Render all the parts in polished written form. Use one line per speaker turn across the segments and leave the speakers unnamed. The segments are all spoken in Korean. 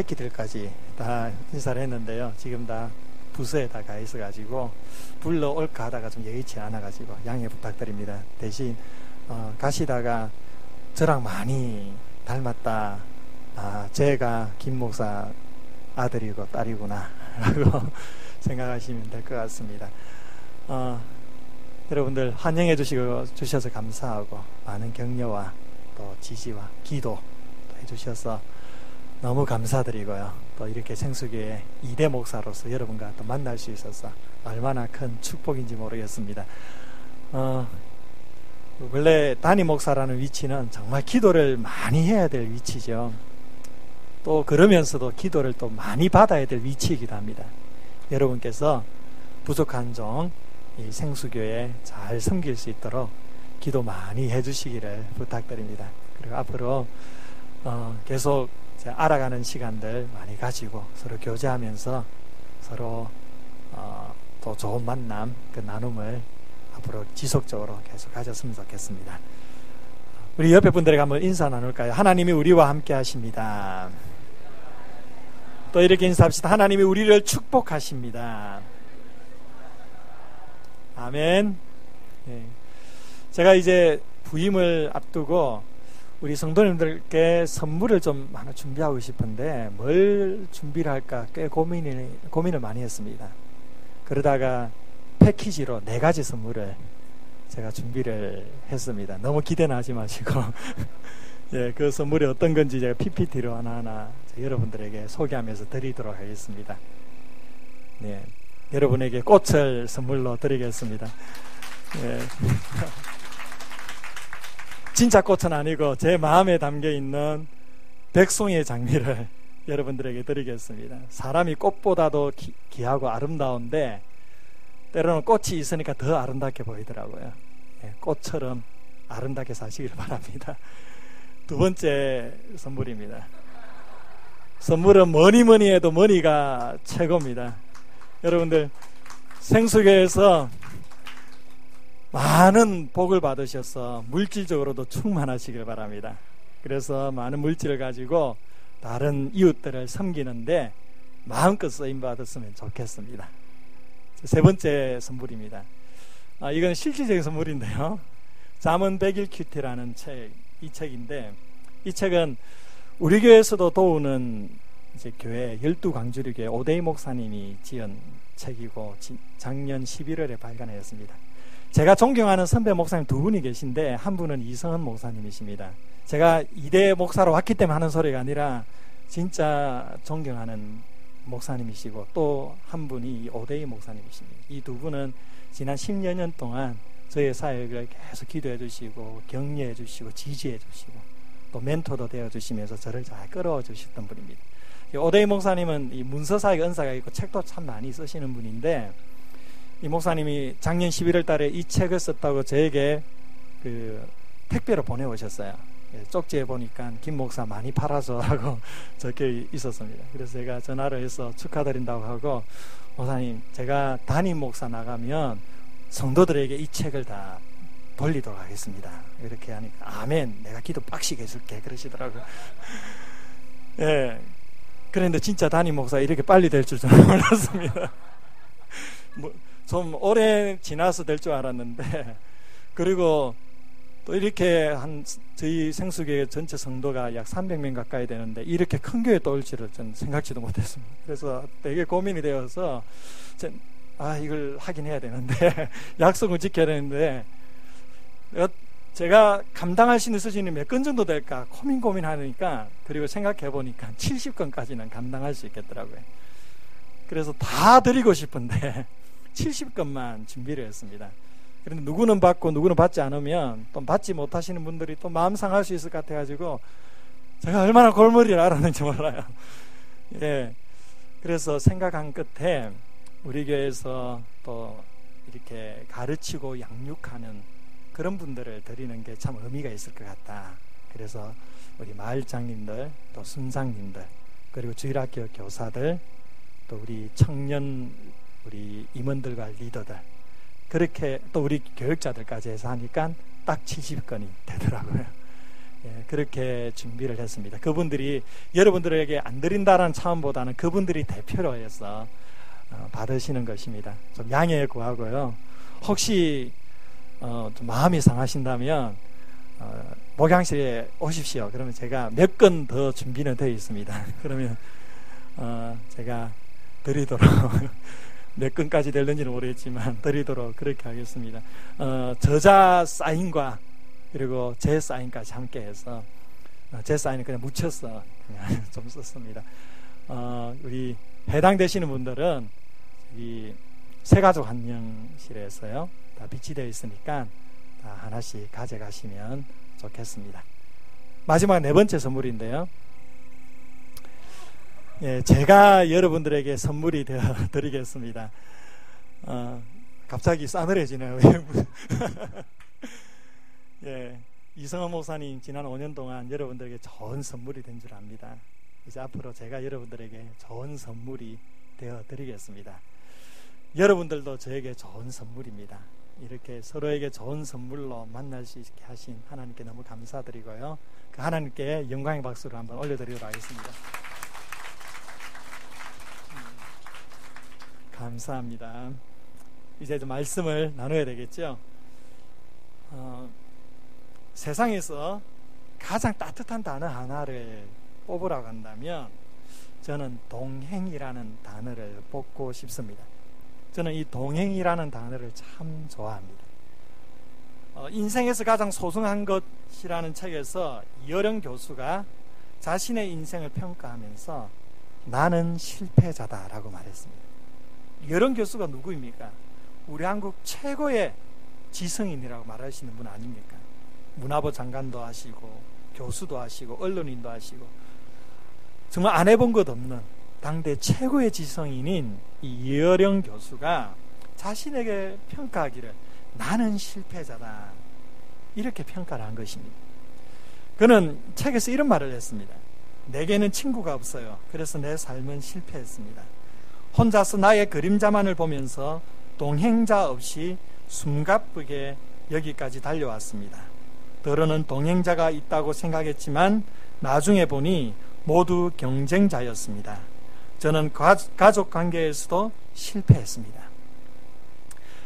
새끼들까지 다 인사를 했는데요. 지금 다 부서에 다 가 있어가지고 불러올까 하다가 좀 여의치 않아가지고 양해 부탁드립니다. 대신 가시다가 저랑 많이 닮았다. 제가 김 목사 아들이고 딸이구나 라고 생각하시면 될 것 같습니다. 여러분들 환영해 주셔서 감사하고 많은 격려와 또 지지와 기도 해주셔서 너무 감사드리고요. 또 이렇게 생수교회 2대 목사로서 여러분과 또 만날 수 있어서 얼마나 큰 축복인지 모르겠습니다. 원래 담임 목사라는 위치는 정말 기도를 많이 해야 될 위치죠. 또 그러면서도 기도를 또 많이 받아야 될 위치이기도 합니다. 여러분께서 부족한 종 이 생수교회 잘 섬길 수 있도록 기도 많이 해주시기를 부탁드립니다. 그리고 앞으로 계속 알아가는 시간들 많이 가지고 서로 교제하면서 서로 또 좋은 만남, 그 나눔을 앞으로 지속적으로 계속 가졌으면 좋겠습니다. 우리 옆에 분들에게 한번 인사 나눌까요? 하나님이 우리와 함께 하십니다. 또 이렇게 인사합시다. 하나님이 우리를 축복하십니다. 아멘. 네. 제가 이제 부임을 앞두고 우리 성도님들께 선물을 좀 하나 준비하고 싶은데 뭘 준비를 할까 꽤 고민을 많이 했습니다. 그러다가 패키지로 4가지 선물을 제가 준비를 했습니다. 너무 기대는 하지 마시고 예, 그 선물이 어떤 건지 제가 PPT로 하나하나 여러분들에게 소개하면서 드리도록 하겠습니다. 네, 여러분에게 꽃을 선물로 드리겠습니다. 예. 진짜 꽃은 아니고 제 마음에 담겨있는 백송이의 장미를 여러분들에게 드리겠습니다. 사람이 꽃보다도 귀하고 아름다운데 때로는 꽃이 있으니까 더 아름답게 보이더라고요. 예, 꽃처럼 아름답게 사시길 바랍니다. 2번째 선물입니다. 선물은 뭐니 해도 머니가 최고입니다. 여러분들 생수교에서 많은 복을 받으셔서 물질적으로도 충만하시길 바랍니다. 그래서 많은 물질을 가지고 다른 이웃들을 섬기는데 마음껏 쓰임받았으면 좋겠습니다. 3번째 선물입니다. 이건 실질적인 선물인데요. 잠언 100일 큐티라는 책, 이 책인데 이 책은 우리 교회에서도 도우는 이제 교회 12강주리교회 오대희 목사님이 지은 책이고 작년 11월에 발간하였습니다. 제가 존경하는 선배 목사님 2분이 계신데 한 분은 이성은 목사님이십니다. 제가 2대 목사로 왔기 때문에 하는 소리가 아니라 진짜 존경하는 목사님이시고 또 한 분이 오대희 목사님이십니다. 이 2분은 지난 10여 년 동안 저의 사역을 계속 기도해 주시고 격려해 주시고 지지해 주시고 또 멘토도 되어 주시면서 저를 잘 끌어와 주셨던 분입니다. 오대희 목사님은 이 문서사역 은사가 있고 책도 참 많이 쓰시는 분인데 이 목사님이 작년 11월 달에 이 책을 썼다고 저에게 그 택배로 보내오셨어요. 쪽지에 보니까 김 목사 많이 팔아서 하고 적혀 있었습니다. 그래서 제가 전화를 해서 축하드린다고 하고 목사님 제가 담임 목사 나가면 성도들에게 이 책을 다 돌리도록 하겠습니다. 이렇게 하니까 아멘 내가 기도 빡시게 해줄게 그러시더라고요. 예. 그런데 진짜 담임 목사 이렇게 빨리 될 줄 저는 몰랐습니다. 좀 오래 지나서 될 줄 알았는데 그리고 또 이렇게 저희 생수교회 전체 성도가 약 300명 가까이 되는데 이렇게 큰 교회 또 올 줄을 저는 생각지도 못했습니다. 그래서 되게 고민이 되어서 이걸 하긴 해야 되는데 약속을 지켜야 되는데 제가 감당할 수 있는 수준이 몇 건 정도 될까 고민하니까 그리고 생각해 보니까 70건까지는 감당할 수 있겠더라고요. 그래서 다 드리고 싶은데 70건만 준비를 했습니다. 그런데 누구는 받고 누구는 받지 않으면 또 받지 못하시는 분들이 또 마음 상할 수 있을 것 같아가지고 제가 얼마나 골머리를 앓았는지 몰라요. 예. 그래서 생각한 끝에 우리 교회에서 또 이렇게 가르치고 양육하는 그런 분들을 드리는 게 참 의미가 있을 것 같다. 그래서 우리 마을장님들 또 순장님들 그리고 주일학교 교사들 또 우리 청년 우리 임원들과 리더들 그렇게 또 우리 교육자들까지 해서 하니까 딱 70건이 되더라고요. 그렇게 준비를 했습니다. 그분들이 여러분들에게 안 드린다는 차원보다는 그분들이 대표로 해서 받으시는 것입니다. 좀 양해 구하고요. 혹시 좀 마음이 상하신다면 목양실에 오십시오. 그러면 제가 몇 건 더 준비는 되어 있습니다. 그러면 제가 드리도록 몇 건까지 될는지는 모르겠지만 드리도록 그렇게 하겠습니다. 저자 사인과 그리고 제 사인까지 함께 해서 제 사인은 그냥 묻혀서 그냥 좀 썼습니다. 우리 해당되시는 분들은 이 새가족 한영실에서요 다 비치되어 있으니까 다 하나씩 가져가시면 좋겠습니다. 마지막 네 번째 선물인데요. 제가 여러분들에게 선물이 되어 드리겠습니다. 갑자기 싸늘해지네요. 이성원 목사님 지난 5년 동안 여러분들에게 좋은 선물이 된 줄 압니다. 이제 앞으로 제가 여러분들에게 좋은 선물이 되어 드리겠습니다. 여러분들도 저에게 좋은 선물입니다. 이렇게 서로에게 좋은 선물로 만날 수 있게 하신 하나님께 너무 감사드리고요. 그 하나님께 영광의 박수를 한번 올려드리도록 하겠습니다. 감사합니다. 이제 좀 말씀을 나눠야 되겠죠. 세상에서 가장 따뜻한 단어 하나를 뽑으라고 한다면 저는 동행이라는 단어를 뽑고 싶습니다. 저는 이 동행이라는 단어를 참 좋아합니다. 인생에서 가장 소중한 것이라는 책에서 이어령 교수가 자신의 인생을 평가하면서 나는 실패자다라고 말했습니다. 이어령 교수가 누구입니까? 우리 한국 최고의 지성인이라고 말할 수 있는 분 아닙니까? 문화부 장관도 하시고 교수도 하시고 언론인도 하시고 정말 안 해본 것 없는 당대 최고의 지성인인 이 이어령 교수가 자신에게 평가하기를 나는 실패자다 이렇게 평가를 한 것입니다. 그는 책에서 이런 말을 했습니다. 내게는 친구가 없어요. 그래서 내 삶은 실패했습니다. 혼자서 나의 그림자만을 보면서 동행자 없이 숨가쁘게 여기까지 달려왔습니다. 더러는 동행자가 있다고 생각했지만 나중에 보니 모두 경쟁자였습니다. 저는 가족 관계에서도 실패했습니다.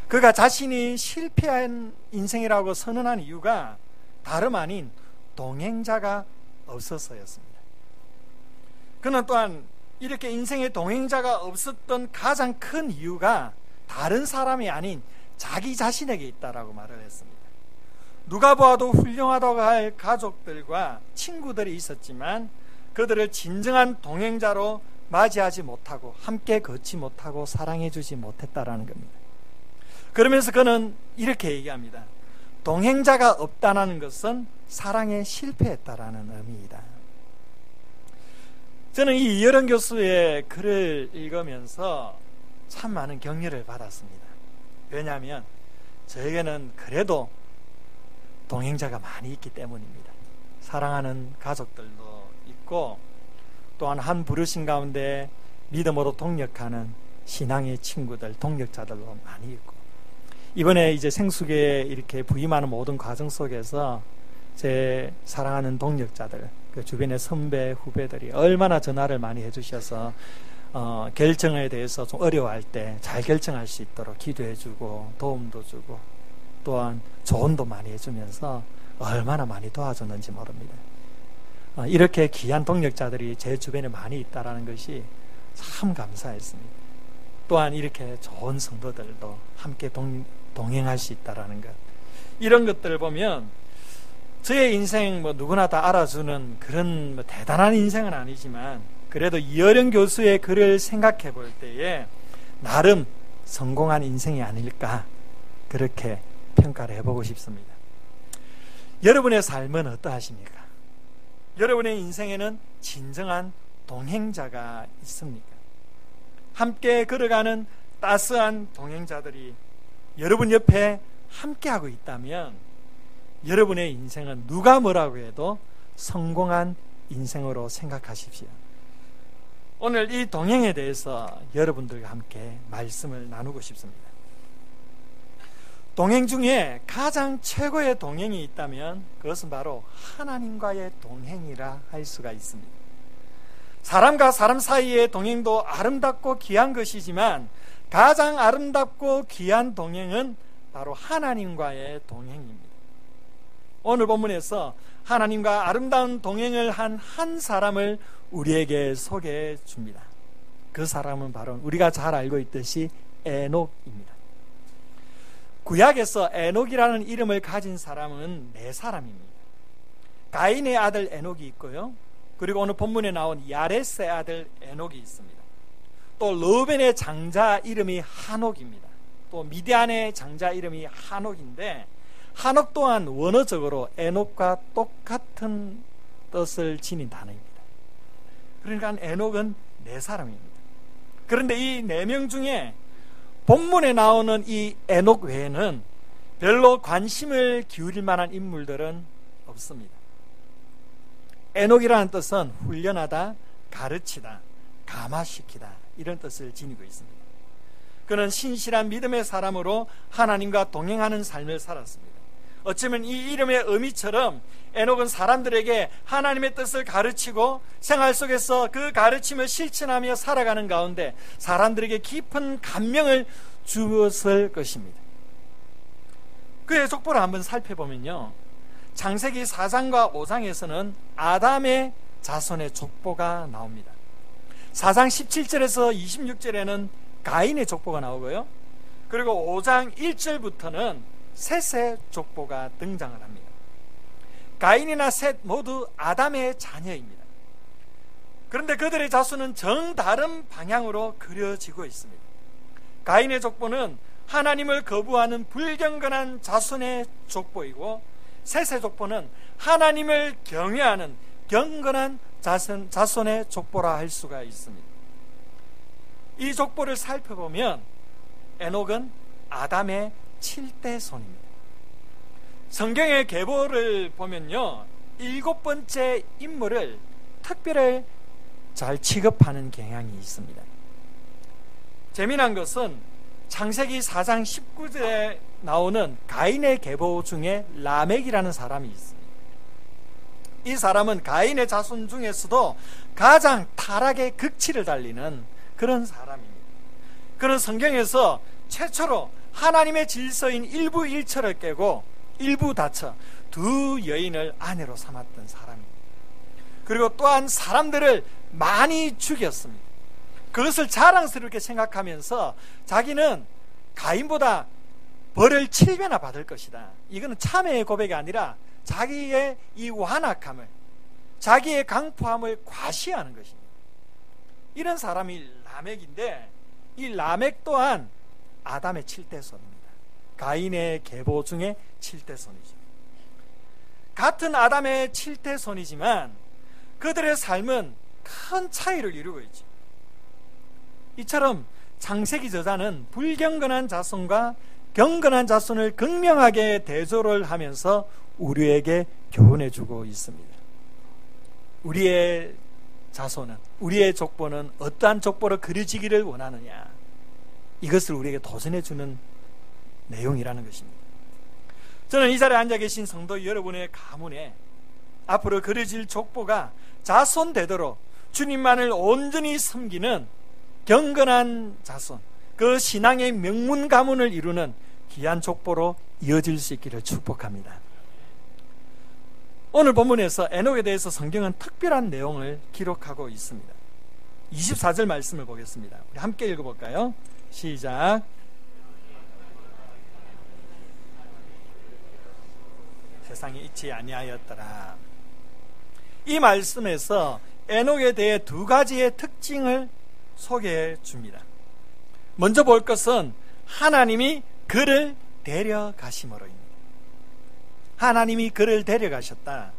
그가 자신이 실패한 인생이라고 선언한 이유가 다름 아닌 동행자가 없어서였습니다. 그는 또한 이렇게 인생의 동행자가 없었던 가장 큰 이유가 다른 사람이 아닌 자기 자신에게 있다라고 말을 했습니다. 누가 보아도 훌륭하다고 할 가족들과 친구들이 있었지만 그들을 진정한 동행자로 맞이하지 못하고 함께 걷지 못하고 사랑해 주지 못했다라는 겁니다. 그러면서 그는 이렇게 얘기합니다. 동행자가 없다는 것은 사랑에 실패했다라는 의미이다. 저는 이 이어령 교수의 글을 읽으면서 참 많은 격려를 받았습니다. 왜냐하면 저에게는 그래도 동행자가 많이 있기 때문입니다. 사랑하는 가족들도 있고 또한 한 부르신 가운데 믿음으로 동력하는 신앙의 친구들, 동력자들도 많이 있고 이번에 이제 생수계에 이렇게 부임하는 모든 과정 속에서 제 사랑하는 동력자들, 그 주변의 선배, 후배들이 얼마나 전화를 많이 해주셔서 결정에 대해서 좀 어려워할 때 잘 결정할 수 있도록 기도해주고 도움도 주고 또한 조언도 많이 해주면서 얼마나 많이 도와줬는지 모릅니다. 이렇게 귀한 동력자들이 제 주변에 많이 있다는 것이 참 감사했습니다. 또한 이렇게 좋은 성도들도 함께 동행할 수 있다는 것, 이런 것들을 보면 저의 인생 누구나 다 알아주는 그런 대단한 인생은 아니지만 그래도 이어령 교수의 글을 생각해 볼 때에 나름 성공한 인생이 아닐까 그렇게 평가를 해보고 싶습니다. 여러분의 삶은 어떠하십니까? 여러분의 인생에는 진정한 동행자가 있습니까? 함께 걸어가는 따스한 동행자들이 여러분 옆에 함께하고 있다면 여러분의 인생은 누가 뭐라고 해도 성공한 인생으로 생각하십시오. 오늘 이 동행에 대해서 여러분들과 함께 말씀을 나누고 싶습니다. 동행 중에 가장 최고의 동행이 있다면 그것은 바로 하나님과의 동행이라 할 수가 있습니다. 사람과 사람 사이의 동행도 아름답고 귀한 것이지만 가장 아름답고 귀한 동행은 바로 하나님과의 동행입니다. 오늘 본문에서 하나님과 아름다운 동행을 한 사람을 우리에게 소개해 줍니다. 그 사람은 바로 우리가 잘 알고 있듯이 에녹입니다. 구약에서 에녹이라는 이름을 가진 사람은 4사람입니다. 가인의 아들 에녹이 있고요, 그리고 오늘 본문에 나온 야레스의 아들 에녹이 있습니다. 또 르우벤의 장자 이름이 하녹입니다. 또 미디안의 장자 이름이 하녹인데, 하녹 또한 원어적으로 에녹과 똑같은 뜻을 지닌 단어입니다. 그러니까 에녹은 4사람입니다. 그런데 이 4명 중에 본문에 나오는 이 에녹 외에는 별로 관심을 기울일 만한 인물들은 없습니다. 에녹이라는 뜻은 훈련하다, 가르치다, 감화시키다 이런 뜻을 지니고 있습니다. 그는 신실한 믿음의 사람으로 하나님과 동행하는 삶을 살았습니다. 어쩌면 이 이름의 의미처럼 에녹은 사람들에게 하나님의 뜻을 가르치고 생활 속에서 그 가르침을 실천하며 살아가는 가운데 사람들에게 깊은 감명을 주었을 것입니다. 그의 족보를 한번 살펴보면요, 창세기 4장과 5장에서는 아담의 자손의 족보가 나옵니다. 4장 17절에서 26절에는 가인의 족보가 나오고요, 그리고 5장 1절부터는 셋의 족보가 등장을 합니다. 가인이나 셋 모두 아담의 자녀입니다. 그런데 그들의 자손은 정다른 방향으로 그려지고 있습니다. 가인의 족보는 하나님을 거부하는 불경건한 자손의 족보이고, 셋의 족보는 하나님을 경외하는 경건한 자손의 족보라 할 수가 있습니다. 이 족보를 살펴보면 에녹은 아담의 7대 손입니다. 성경의 계보를 보면요, 7번째 인물을 특별히 잘 취급하는 경향이 있습니다. 재미난 것은 창세기 4장 19절에 나오는 가인의 계보 중에 라멕이라는 사람이 있습니다. 이 사람은 가인의 자손 중에서도 가장 타락의 극치를 달리는 그런 사람입니다. 그는 성경에서 최초로 하나님의 질서인 일부일처를 깨고 일부 다쳐 2 여인을 아내로 삼았던 사람입니다. 그리고 또한 사람들을 많이 죽였습니다. 그것을 자랑스럽게 생각하면서 자기는 가인보다 벌을 7배나 받을 것이다. 이거는 참회의 고백이 아니라 자기의 이 완악함을, 자기의 강포함을 과시하는 것입니다. 이런 사람이 라멕인데, 이 라멕 또한 아담의 7대 손입니다. 가인의 계보 중에 7대 손이죠. 같은 아담의 7대 손이지만 그들의 삶은 큰 차이를 이루고 있죠. 이처럼 창세기 저자는 불경건한 자손과 경건한 자손을 극명하게 대조를 하면서 우리에게 교훈해주고 있습니다. 우리의 자손은, 우리의 족보는 어떠한 족보로 그려지기를 원하느냐, 이것을 우리에게 도전해주는 내용이라는 것입니다. 저는 이 자리에 앉아 계신 성도 여러분의 가문에 앞으로 그려질 족보가 자손되도록 주님만을 온전히 섬기는 경건한 자손, 그 신앙의 명문 가문을 이루는 귀한 족보로 이어질 수 있기를 축복합니다. 오늘 본문에서 에녹에 대해서 성경은 특별한 내용을 기록하고 있습니다. 24절 말씀을 보겠습니다. 우리 함께 읽어볼까요? 시작. 세상에 있지 아니하였더라. 이 말씀에서 에녹에 대해 2가지의 특징을 소개해 줍니다. 먼저 볼 것은 하나님이 그를 데려가심으로입니다. 하나님이 그를 데려가셨다.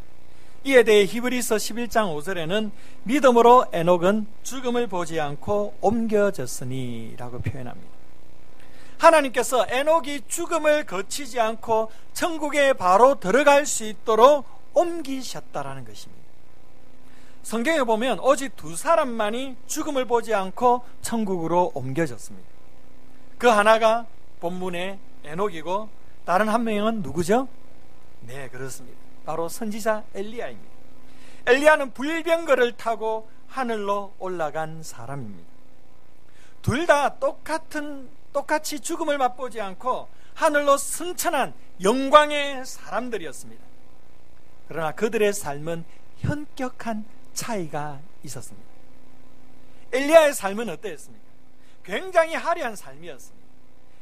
이에 대해 히브리서 11장 5절에는 믿음으로 에녹은 죽음을 보지 않고 옮겨졌으니 라고 표현합니다. 하나님께서 에녹이 죽음을 거치지 않고 천국에 바로 들어갈 수 있도록 옮기셨다라는 것입니다. 성경에 보면 오직 2사람만이 죽음을 보지 않고 천국으로 옮겨졌습니다. 그 하나가 본문의 에녹이고, 다른 한 명은 누구죠? 네, 그렇습니다. 바로 선지자 엘리야입니다. 엘리야는 불병거를 타고 하늘로 올라간 사람입니다. 둘 다 똑같이 죽음을 맛보지 않고 하늘로 승천한 영광의 사람들이었습니다. 그러나 그들의 삶은 현격한 차이가 있었습니다. 엘리야의 삶은 어떠했습니까? 굉장히 화려한 삶이었습니다.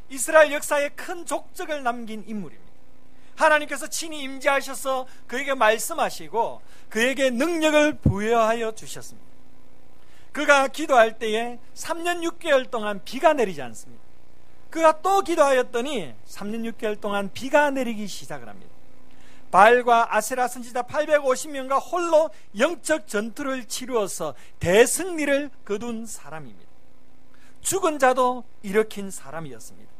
이스라엘 역사에 큰 족적을 남긴 인물입니다. 하나님께서 친히 임재하셔서 그에게 말씀하시고 그에게 능력을 부여하여 주셨습니다. 그가 기도할 때에 3년 6개월 동안 비가 내리지 않습니다. 그가 또 기도하였더니 3년 6개월 동안 비가 내리기 시작을 합니다. 바알과 아세라 선지자 850명과 홀로 영적 전투를 치루어서 대승리를 거둔 사람입니다. 죽은 자도 일으킨 사람이었습니다.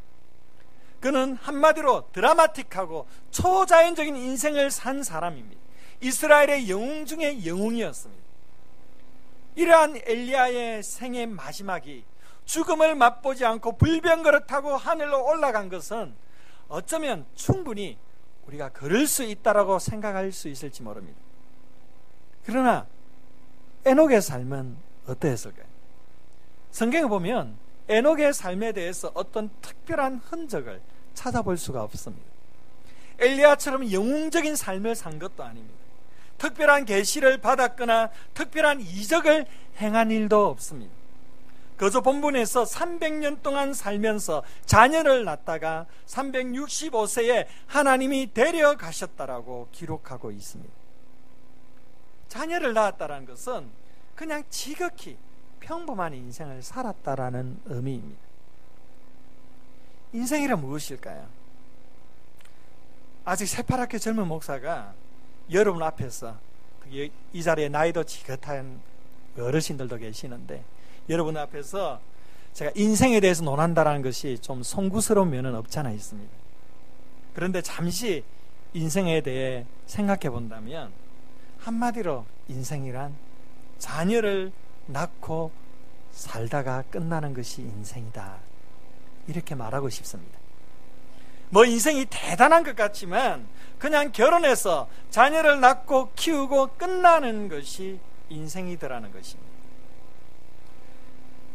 그는 한마디로 드라마틱하고 초자연적인 인생을 산 사람입니다. 이스라엘의 영웅 중에 영웅이었습니다. 이러한 엘리야의 생의 마지막이 죽음을 맛보지 않고 불병거를 타고 하늘로 올라간 것은 어쩌면 충분히 우리가 그럴 수 있다라고 생각할 수 있을지 모릅니다. 그러나 에녹의 삶은 어떠했을까요? 성경에 보면 에녹의 삶에 대해서 어떤 특별한 흔적을 찾아볼 수가 없습니다. 엘리야처럼 영웅적인 삶을 산 것도 아닙니다. 특별한 계시를 받았거나 특별한 이적을 행한 일도 없습니다. 그저 본문에서 300년 동안 살면서 자녀를 낳다가 365세에 하나님이 데려가셨다라고 기록하고 있습니다. 자녀를 낳았다는 것은 그냥 지극히 평범한 인생을 살았다라는 의미입니다. 인생이란 무엇일까요? 아직 새파랗게 젊은 목사가 여러분 앞에서 이 자리에 나이도 지긋한 어르신들도 계시는데 여러분 앞에서 제가 인생에 대해서 논한다는 것이 좀 송구스러운 면은 없잖아 있습니다. 그런데 잠시 인생에 대해 생각해 본다면 한마디로 인생이란 자녀를 낳고 살다가 끝나는 것이 인생이다, 이렇게 말하고 싶습니다. 뭐 인생이 대단한 것 같지만 그냥 결혼해서 자녀를 낳고 키우고 끝나는 것이 인생이더라는 것입니다.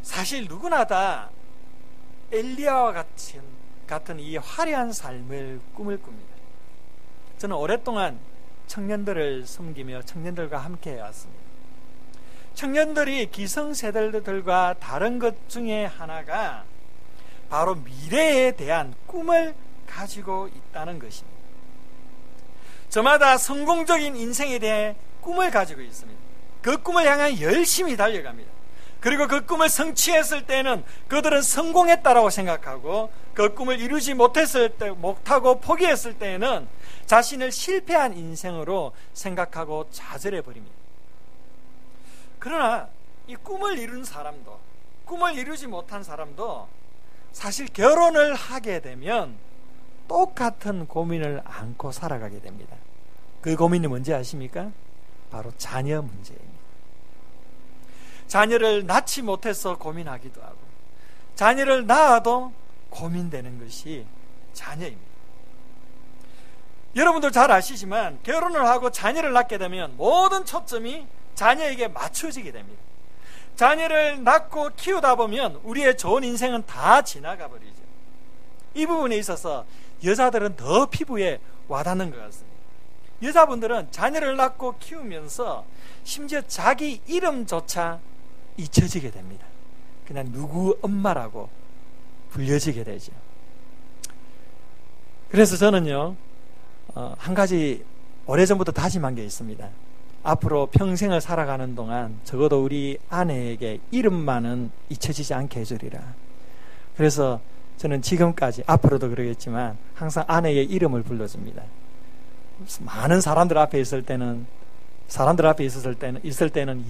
사실 누구나 다 엘리야와 같은 이 화려한 삶을 꿈을 꿉니다. 저는 오랫동안 청년들을 섬기며 청년들과 함께 해왔습니다. 청년들이 기성세대들과 다른 것 중에 하나가 바로 미래에 대한 꿈을 가지고 있다는 것입니다. 저마다 성공적인 인생에 대해 꿈을 가지고 있습니다. 그 꿈을 향해 열심히 달려갑니다. 그리고 그 꿈을 성취했을 때는 그들은 성공했다라고 생각하고 그 꿈을 이루지 못하고 포기했을 때에는 자신을 실패한 인생으로 생각하고 좌절해 버립니다. 그러나 이 꿈을 이룬 사람도 꿈을 이루지 못한 사람도 사실 결혼을 하게 되면 똑같은 고민을 안고 살아가게 됩니다. 그 고민이 뭔지 아십니까? 바로 자녀 문제입니다. 자녀를 낳지 못해서 고민하기도 하고 자녀를 낳아도 고민되는 것이 자녀입니다. 여러분들 잘 아시지만 결혼을 하고 자녀를 낳게 되면 모든 초점이 자녀에게 맞춰지게 됩니다. 자녀를 낳고 키우다 보면 우리의 좋은 인생은 다 지나가 버리죠. 이 부분에 있어서 여자들은 더 피부에 와닿는 것 같습니다. 여자분들은 자녀를 낳고 키우면서 심지어 자기 이름조차 잊혀지게 됩니다. 그냥 누구 엄마라고 불려지게 되죠. 그래서 저는요, 한 가지 오래전부터 다짐한 게 있습니다. 앞으로 평생을 살아가는 동안 적어도 우리 아내에게 이름만은 잊혀지지 않게 해주리라. 그래서 저는 지금까지 앞으로도 그러겠지만 항상 아내의 이름을 불러줍니다. 많은 사람들 앞에 있을 때는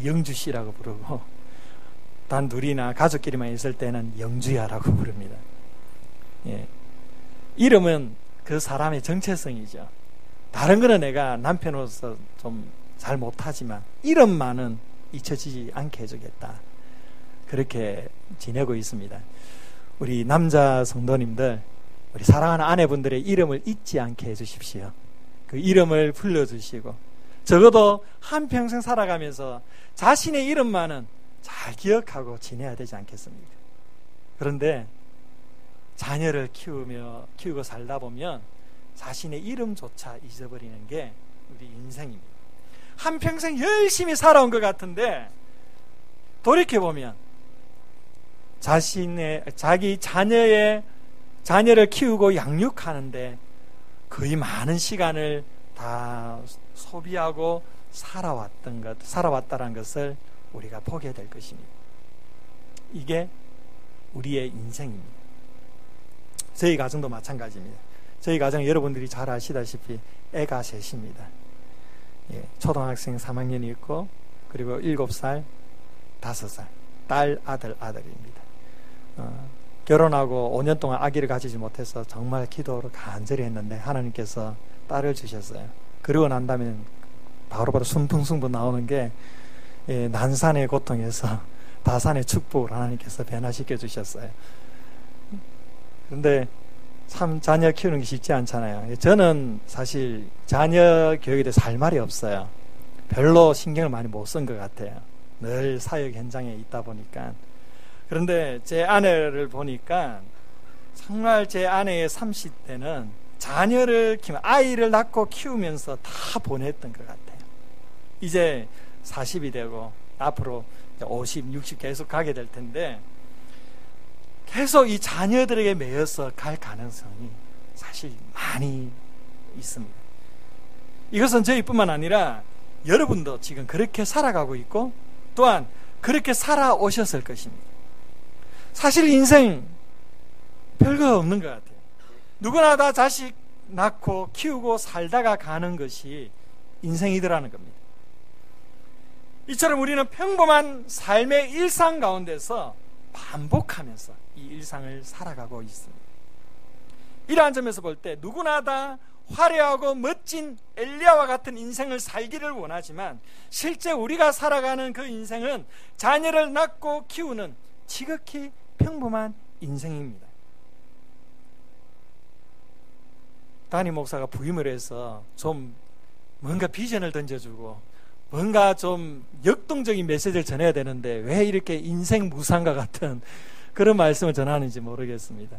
영주 씨라고 부르고 단둘이나 가족끼리만 있을 때는 영주야라고 부릅니다. 예. 이름은 그 사람의 정체성이죠. 다른 거는 내가 남편으로서 좀 잘 못하지만 이름만은 잊혀지지 않게 해주겠다, 그렇게 지내고 있습니다. 우리 남자 성도님들, 우리 사랑하는 아내분들의 이름을 잊지 않게 해주십시오. 그 이름을 불러주시고 적어도 한평생 살아가면서 자신의 이름만은 잘 기억하고 지내야 되지 않겠습니까? 그런데 자녀를 키우고 살다 보면 자신의 이름조차 잊어버리는 게 우리 인생입니다. 한평생 열심히 살아온 것 같은데 돌이켜보면 자기 자녀를 키우고 양육하는데 거의 많은 시간을 다 소비하고 살아왔다는 것을 우리가 보게 될 것입니다. 이게 우리의 인생입니다. 저희 가정도 마찬가지입니다. 저희 가정 여러분들이 잘 아시다시피 애가 셋입니다. 초등학생 3학년이 있고 그리고 7살, 5살 딸, 아들입니다. 결혼하고 5년 동안 아기를 가지지 못해서 정말 기도를 간절히 했는데 하나님께서 딸을 주셨어요. 그러고 난 다음에 바로바로 순풍순풍 나오는 게 난산의 고통에서 다산의 축복을 하나님께서 변화시켜 주셨어요. 그런데 참 자녀 키우는 게 쉽지 않잖아요. 저는 사실 자녀 교육에 대해서 할 말이 없어요. 별로 신경을 많이 못 쓴 것 같아요. 늘 사역 현장에 있다 보니까. 그런데 제 아내를 보니까 정말 제 아내의 30대는 자녀를 아이를 낳고 키우면서 다 보냈던 것 같아요. 이제 40이 되고 앞으로 50, 60 계속 가게 될 텐데 계속 이 자녀들에게 매여서 갈 가능성이 사실 많이 있습니다. 이것은 저희뿐만 아니라 여러분도 지금 그렇게 살아가고 있고 또한 그렇게 살아오셨을 것입니다. 사실 인생 별거 없는 것 같아요. 누구나 다 자식 낳고 키우고 살다가 가는 것이 인생이더라는 겁니다. 이처럼 우리는 평범한 삶의 일상 가운데서 반복하면서 이 일상을 살아가고 있습니다. 이러한 점에서 볼 때 누구나 다 화려하고 멋진 엘리야와 같은 인생을 살기를 원하지만 실제 우리가 살아가는 그 인생은 자녀를 낳고 키우는 지극히 평범한 인생입니다. 담임 목사가 부임을 해서 좀 뭔가 비전을 던져주고 뭔가 좀 역동적인 메시지를 전해야 되는데 왜 이렇게 인생 무상과 같은 그런 말씀을 전하는지 모르겠습니다.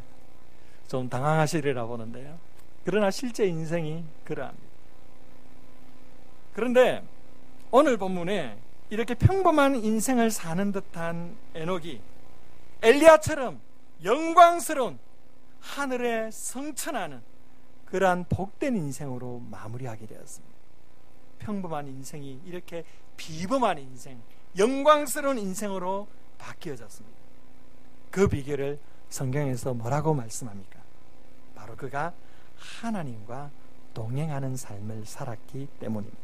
좀 당황하시리라 보는데요. 그러나 실제 인생이 그러합니다. 그런데 오늘 본문에 이렇게 평범한 인생을 사는 듯한 에녹이 엘리야처럼 영광스러운 하늘에 성천하는 그러한 복된 인생으로 마무리하게 되었습니다. 평범한 인생이 이렇게 비범한 인생, 영광스러운 인생으로 바뀌어졌습니다. 그 비결을 성경에서 뭐라고 말씀합니까? 바로 그가 하나님과 동행하는 삶을 살았기 때문입니다.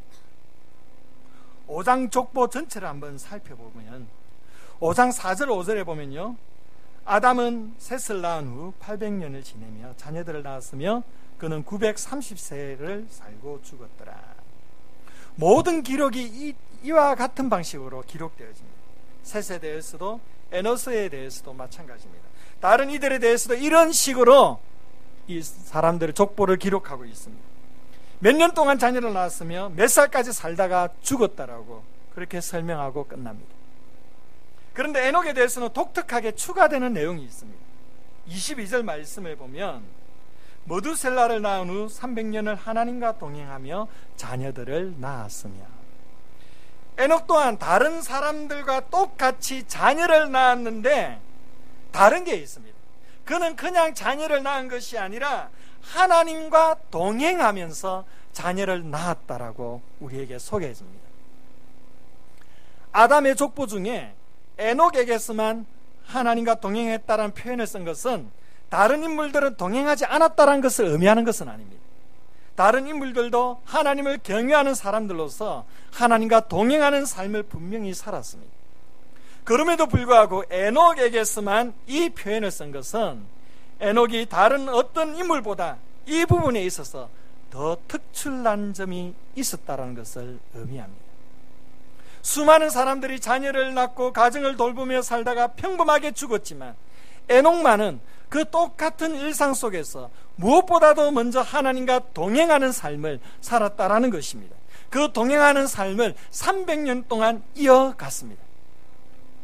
5장 족보 전체를 한번 살펴보면 5장 4절 5절에 보면요, 아담은 셋을 낳은 후 800년을 지내며 자녀들을 낳았으며 그는 930세를 살고 죽었더라. 모든 기록이 이와 같은 방식으로 기록되어집니다. 셋에 대해서도 에노스에 대해서도 마찬가지입니다. 다른 이들에 대해서도 이런 식으로 이 사람들의 족보를 기록하고 있습니다. 몇 년 동안 자녀를 낳았으며 몇 살까지 살다가 죽었다라고 그렇게 설명하고 끝납니다. 그런데 에녹에 대해서는 독특하게 추가되는 내용이 있습니다. 22절 말씀을 보면 머두셀라를 낳은 후 300년을 하나님과 동행하며 자녀들을 낳았으며, 에녹 또한 다른 사람들과 똑같이 자녀를 낳았는데 다른 게 있습니다. 그는 그냥 자녀를 낳은 것이 아니라 하나님과 동행하면서 자녀를 낳았다라고 우리에게 소개해 줍니다. 아담의 족보 중에 에녹에게서만 하나님과 동행했다라는 표현을 쓴 것은 다른 인물들은 동행하지 않았다는 것을 의미하는 것은 아닙니다. 다른 인물들도 하나님을 경외하는 사람들로서 하나님과 동행하는 삶을 분명히 살았습니다. 그럼에도 불구하고 에녹에게서만 이 표현을 쓴 것은 에녹이 다른 어떤 인물보다 이 부분에 있어서 더 특출난 점이 있었다는 것을 의미합니다. 수많은 사람들이 자녀를 낳고 가정을 돌보며 살다가 평범하게 죽었지만 에녹만은 그 똑같은 일상 속에서 무엇보다도 먼저 하나님과 동행하는 삶을 살았다라는 것입니다. 그 동행하는 삶을 300년 동안 이어갔습니다.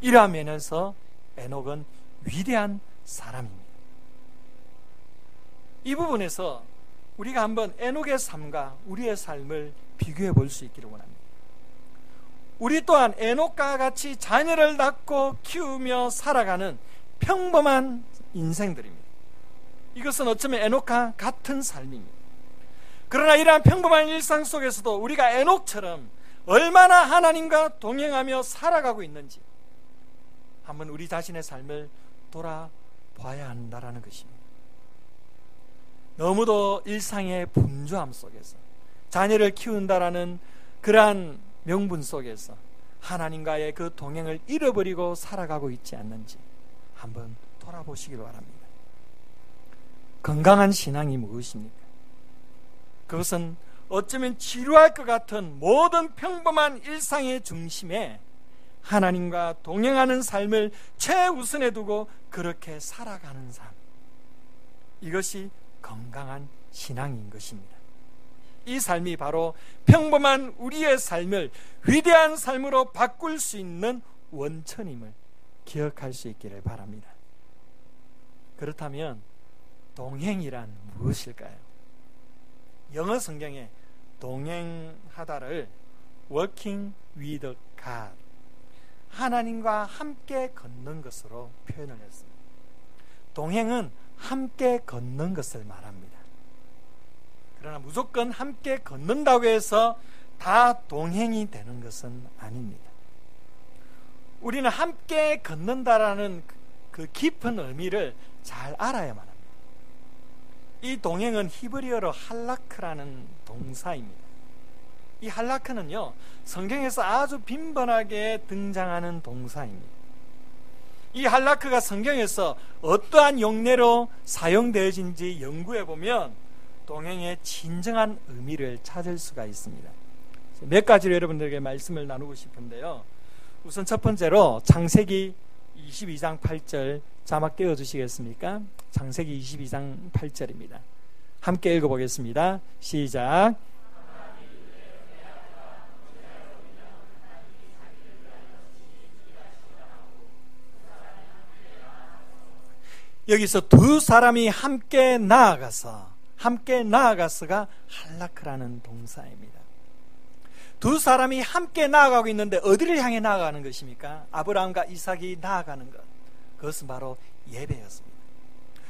이러한 면에서 에녹은 위대한 사람입니다. 이 부분에서 우리가 한번 에녹의 삶과 우리의 삶을 비교해 볼 수 있기를 원합니다. 우리 또한 에녹과 같이 자녀를 낳고 키우며 살아가는 평범한 인생들입니다. 이것은 어쩌면 에녹과 같은 삶입니다. 그러나 이러한 평범한 일상 속에서도 우리가 에녹처럼 얼마나 하나님과 동행하며 살아가고 있는지 한번 우리 자신의 삶을 돌아봐야 한다는 것입니다. 너무도 일상의 분주함 속에서 자녀를 키운다라는 그러한 명분 속에서 하나님과의 그 동행을 잃어버리고 살아가고 있지 않는지 한번 돌아보시길 바랍니다. 건강한 신앙이 무엇입니까? 그것은 어쩌면 지루할 것 같은 모든 평범한 일상의 중심에 하나님과 동행하는 삶을 최우선에 두고 그렇게 살아가는 삶, 이것이 건강한 신앙인 것입니다. 이 삶이 바로 평범한 우리의 삶을 위대한 삶으로 바꿀 수 있는 원천임을 기억할 수 있기를 바랍니다. 그렇다면 동행이란 무엇일까요? 영어 성경에 동행하다를 walking with God, 하나님과 함께 걷는 것으로 표현을 했습니다. 동행은 함께 걷는 것을 말합니다. 그러나 무조건 함께 걷는다고 해서 다 동행이 되는 것은 아닙니다. 우리는 함께 걷는다라는 그 깊은 의미를 잘 알아야만 합니다. 이 동행은 히브리어로 할라크라는 동사입니다. 이 할라크는요, 성경에서 아주 빈번하게 등장하는 동사입니다. 이 할라크가 성경에서 어떠한 용례로 사용되어진지 연구해 보면 동행의 진정한 의미를 찾을 수가 있습니다. 몇 가지로 여러분들에게 말씀을 나누고 싶은데요. 우선 첫 번째로 창세기 22장 8절 자막 띄워주시겠습니까? 창세기 22장 8절입니다. 함께 읽어보겠습니다. 시작. 여기서 두 사람이 함께 나아가서가 할라크라는 동사입니다. 두 사람이 함께 나아가고 있는데 어디를 향해 나아가는 것입니까? 아브라함과 이삭이 나아가는 것, 그것은 바로 예배였습니다.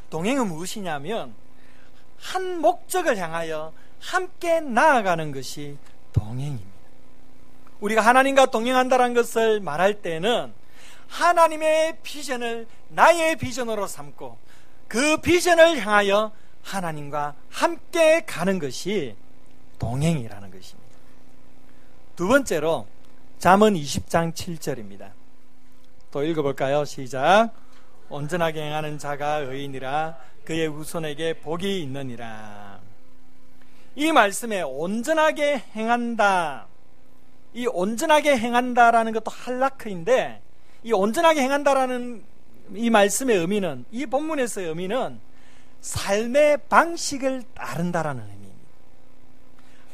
동행은 무엇이냐면 한 목적을 향하여 함께 나아가는 것이 동행입니다. 우리가 하나님과 동행한다는 것을 말할 때는 하나님의 비전을 나의 비전으로 삼고 그 비전을 향하여 하나님과 함께 가는 것이 동행이라는 것입니다. 두 번째로 잠언 20장 7절입니다. 또 읽어볼까요? 시작. 온전하게 행하는 자가 의인이라 그의 후손에게 복이 있느니라. 이 말씀에 온전하게 행한다, 이 온전하게 행한다라는 것도 할라크인데, 이 온전하게 행한다라는 이 말씀의 의미는, 이 본문에서의 의미는 삶의 방식을 따른다라는 의미입니다.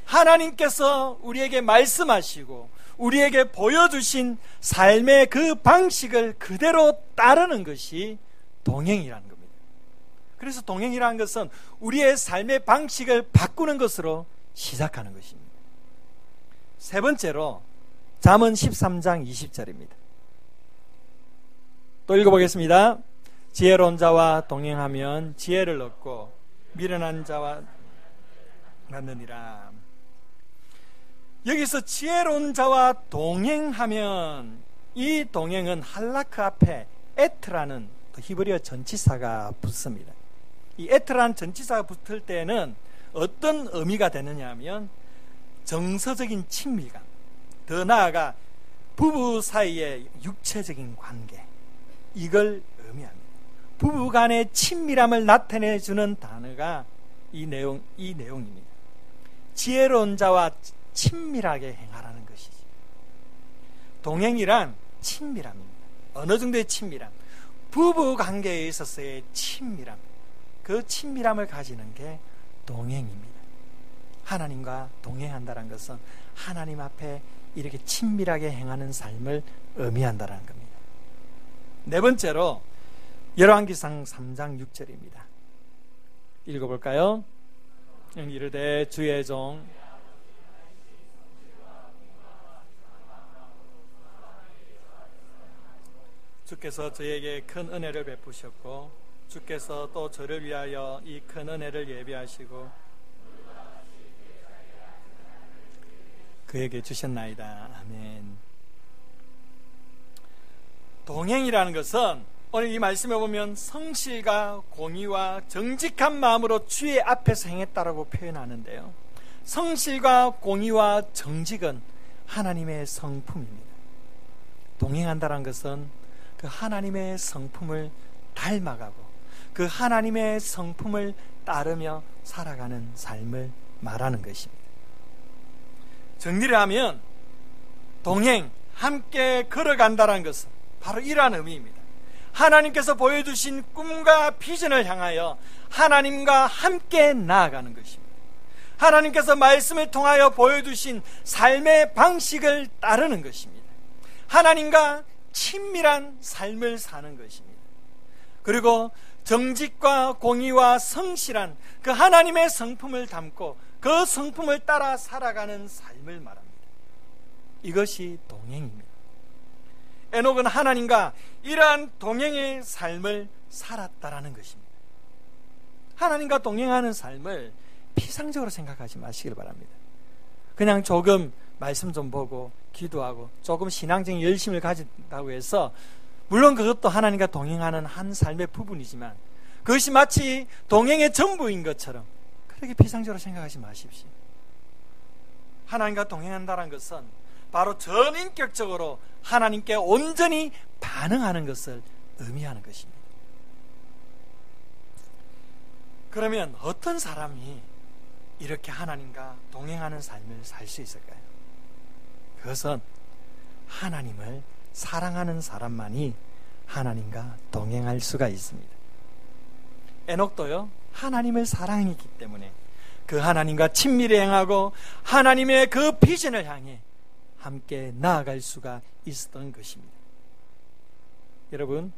하나님께서 우리에게 말씀하시고 우리에게 보여주신 삶의 그 방식을 그대로 따르는 것이 동행이라는 겁니다. 그래서 동행이라는 것은 우리의 삶의 방식을 바꾸는 것으로 시작하는 것입니다. 세 번째로 잠언 13장 20절입니다. 또 읽어보겠습니다. 지혜로운 자와 동행하면 지혜를 얻고 미련한 자와 만느니라. 여기서 지혜로운 자와 동행하면, 이 동행은 할라크 앞에 에트라는 히브리어 전치사가 붙습니다. 이 에트라는 전치사가 붙을 때는 어떤 의미가 되느냐 하면 정서적인 친밀감, 더 나아가 부부 사이의 육체적인 관계, 이걸 의미합니다. 부부 간의 친밀함을 나타내주는 단어가 이 내용입니다. 지혜로운 자와 친밀하게 행하라는 것이지. 동행이란 친밀함입니다. 어느 정도의 친밀함, 부부 관계에 있어서의 친밀함, 그 친밀함을 가지는 게 동행입니다. 하나님과 동행한다는 것은 하나님 앞에 이렇게 친밀하게 행하는 삶을 의미한다는 겁니다. 네 번째로 열왕기상 3장 6절입니다. 읽어볼까요? 이르되 주의 종 주께서 저에게 큰 은혜를 베푸셨고 주께서 또 저를 위하여 이 큰 은혜를 예비하시고 그에게 주셨나이다. 아멘. 동행이라는 것은 오늘 이 말씀에 보면 성실과 공의와 정직한 마음으로 주의 앞에서 행했다라고 표현하는데요, 성실과 공의와 정직은 하나님의 성품입니다. 동행한다는 것은 그 하나님의 성품을 닮아가고 그 하나님의 성품을 따르며 살아가는 삶을 말하는 것입니다. 정리를 하면 동행, 함께 걸어간다는 것은 바로 이러한 의미입니다. 하나님께서 보여주신 꿈과 비전을 향하여 하나님과 함께 나아가는 것입니다. 하나님께서 말씀을 통하여 보여주신 삶의 방식을 따르는 것입니다. 하나님과 친밀한 삶을 사는 것입니다. 그리고 정직과 공의와 성실한 그 하나님의 성품을 담고 그 성품을 따라 살아가는 삶을 말합니다. 이것이 동행입니다. 에녹은 하나님과 이러한 동행의 삶을 살았다라는 것입니다. 하나님과 동행하는 삶을 피상적으로 생각하지 마시길 바랍니다. 그냥 조금 말씀 좀 보고 기도하고 조금 신앙적인 열심을 가진다고 해서, 물론 그것도 하나님과 동행하는 한 삶의 부분이지만 그것이 마치 동행의 전부인 것처럼 그렇게 피상적으로 생각하지 마십시오. 하나님과 동행한다는 것은 바로 전인격적으로 하나님께 온전히 반응하는 것을 의미하는 것입니다. 그러면 어떤 사람이 이렇게 하나님과 동행하는 삶을 살 수 있을까요? 그것은 하나님을 사랑하는 사람만이 하나님과 동행할 수가 있습니다. 에녹도요, 하나님을 사랑했기 때문에 그 하나님과 친밀히 행하고 하나님의 그 비전을 향해 함께 나아갈 수가 있었던 것입니다. 여러분,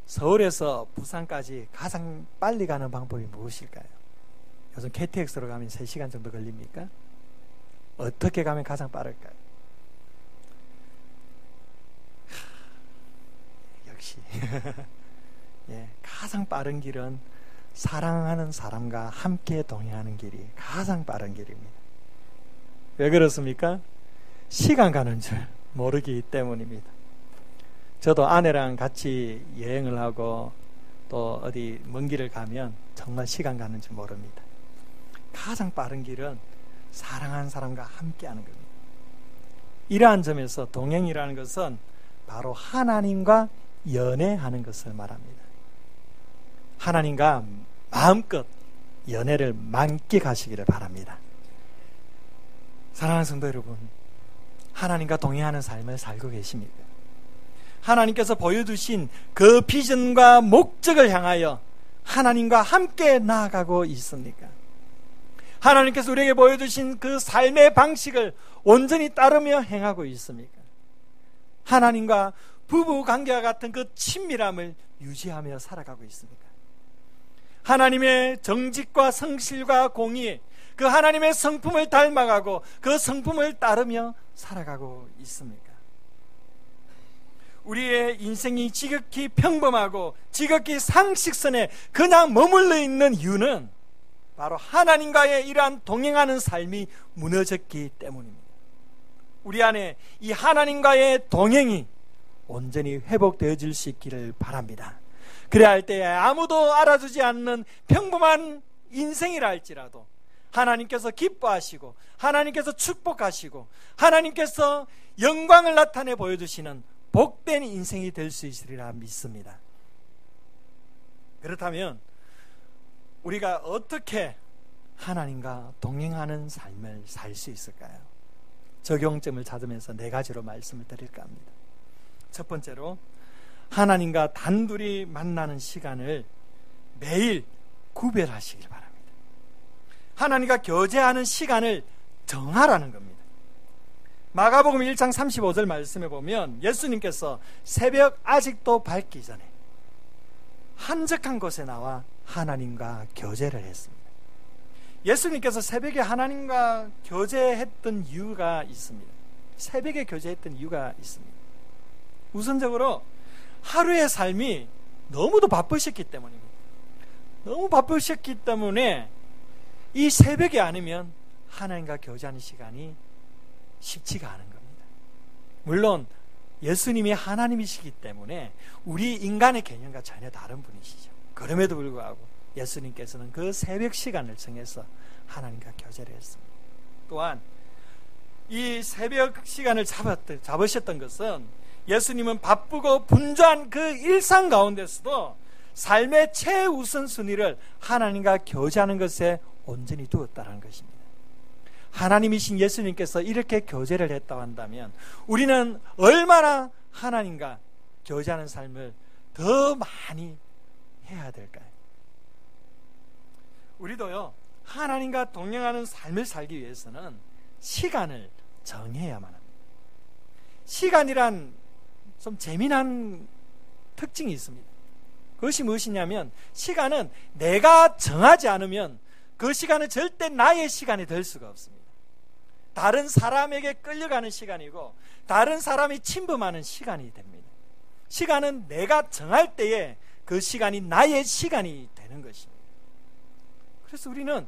서울에서 부산까지 가장 빨리 가는 방법이 무엇일까요? 요즘 KTX로 가면 3시간 정도 걸립니까? 어떻게 가면 가장 빠를까요? 역시 예, 가장 빠른 길은 사랑하는 사람과 함께 동행하는 길이 가장 빠른 길입니다. 왜 그렇습니까? 시간 가는 줄 모르기 때문입니다. 저도 아내랑 같이 여행을 하고 또 어디 먼 길을 가면 정말 시간 가는 줄 모릅니다. 가장 빠른 길은 사랑하는 사람과 함께하는 겁니다. 이러한 점에서 동행이라는 것은 바로 하나님과 연애하는 것을 말합니다. 하나님과 마음껏 연애를 만끽하시기를 바랍니다. 사랑하는 성도 여러분, 하나님과 동행하는 삶을 살고 계십니까? 하나님께서 보여주신 그 비전과 목적을 향하여 하나님과 함께 나아가고 있습니까? 하나님께서 우리에게 보여주신 그 삶의 방식을 온전히 따르며 행하고 있습니까? 하나님과 부부 관계와 같은 그 친밀함을 유지하며 살아가고 있습니까? 하나님의 정직과 성실과 공의, 그 하나님의 성품을 닮아가고 그 성품을 따르며 살아가고 있습니까? 우리의 인생이 지극히 평범하고 지극히 상식선에 그냥 머물러 있는 이유는 바로 하나님과의 이러한 동행하는 삶이 무너졌기 때문입니다. 우리 안에 이 하나님과의 동행이 온전히 회복되어질 수 있기를 바랍니다. 그래야 할 때에 아무도 알아주지 않는 평범한 인생이라 할지라도 하나님께서 기뻐하시고 하나님께서 축복하시고 하나님께서 영광을 나타내 보여주시는 복된 인생이 될 수 있으리라 믿습니다. 그렇다면 우리가 어떻게 하나님과 동행하는 삶을 살 수 있을까요? 적용점을 찾으면서 4가지로 말씀을 드릴까 합니다. 첫 번째로, 하나님과 단둘이 만나는 시간을 매일 구별하시길 바랍니다. 하나님과 교제하는 시간을 정하라는 겁니다. 마가복음 1장 35절 말씀에 보면 예수님께서 새벽 아직도 밝기 전에 한적한 곳에 나와 하나님과 교제를 했습니다. 예수님께서 새벽에 하나님과 교제했던 이유가 있습니다. 새벽에 교제했던 이유가 있습니다. 우선적으로 하루의 삶이 너무도 바쁘셨기 때문입니다. 너무 바쁘셨기 때문에 이 새벽이 아니면 하나님과 교제하는 시간이 쉽지가 않은 겁니다. 물론 예수님이 하나님이시기 때문에 우리 인간의 개념과 전혀 다른 분이시죠. 그럼에도 불구하고 예수님께서는 그 새벽 시간을 정해서 하나님과 교제를 했습니다. 또한 이 새벽 시간을 잡으셨던 것은 예수님은 바쁘고 분주한 그 일상 가운데서도 삶의 최우선순위를 하나님과 교제하는 것에 온전히 두었다는 것입니다. 하나님이신 예수님께서 이렇게 교제를 했다고 한다면 우리는 얼마나 하나님과 교제하는 삶을 더 많이 해야 될까요? 우리도요, 하나님과 동행하는 삶을 살기 위해서는 시간을 정해야만 합니다. 시간이란 좀 재미난 특징이 있습니다. 그것이 무엇이냐면 시간은 내가 정하지 않으면 그 시간은 절대 나의 시간이 될 수가 없습니다. 다른 사람에게 끌려가는 시간이고 다른 사람이 침범하는 시간이 됩니다. 시간은 내가 정할 때에 그 시간이 나의 시간이 되는 것입니다. 그래서 우리는